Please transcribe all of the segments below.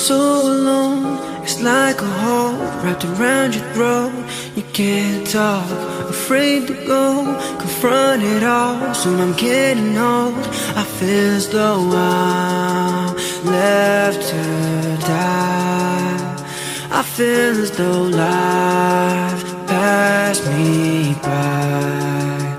so alone. It's like a heart wrapped around your throat. You can't talk, afraid to go, confront it all. Soon I'm getting old. I feel as though I'm left to die. I feel as though life passed me by.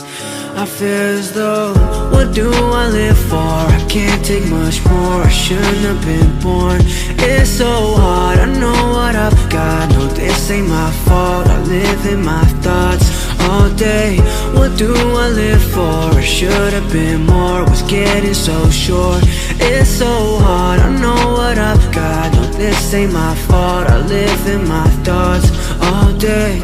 I feel as though, what do I live for? I can't take much more. I shouldn't have been born. It's so hard, I know what I've got. No, this ain't my fault. I live in my thoughts all day. What do I live for? It should have been more. Was getting so short. It's so hard, I know what I've got. No, this ain't my fault. I live in my thoughts all day.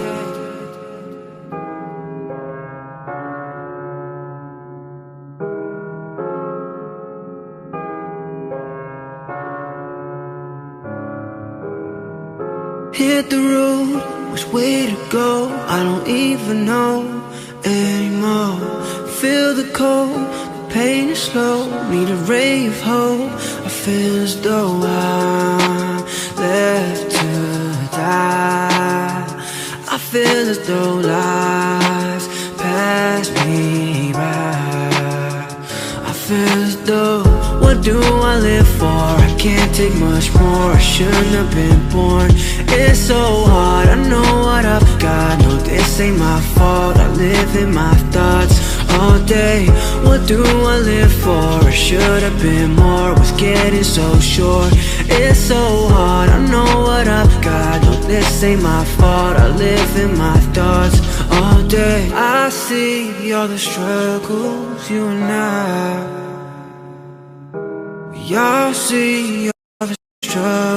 Hit the road, which way to go? I don't even know anymore. Feel the cold, the pain is slow. Need a ray of hope. I feel as though I'm left to die. I feel as though life's passed me by. I feel as though, what do I live for? I can't take much more. I shouldn't have been born. It's so hard, I know what I've got. No, this ain't my fault. I live in my thoughts all day. What do I live for? It should have been more. Was getting so short. It's so hard, I know what I've got. No, this ain't my fault. I live in my thoughts all day. I see all the struggles you and I. We all see all the struggles.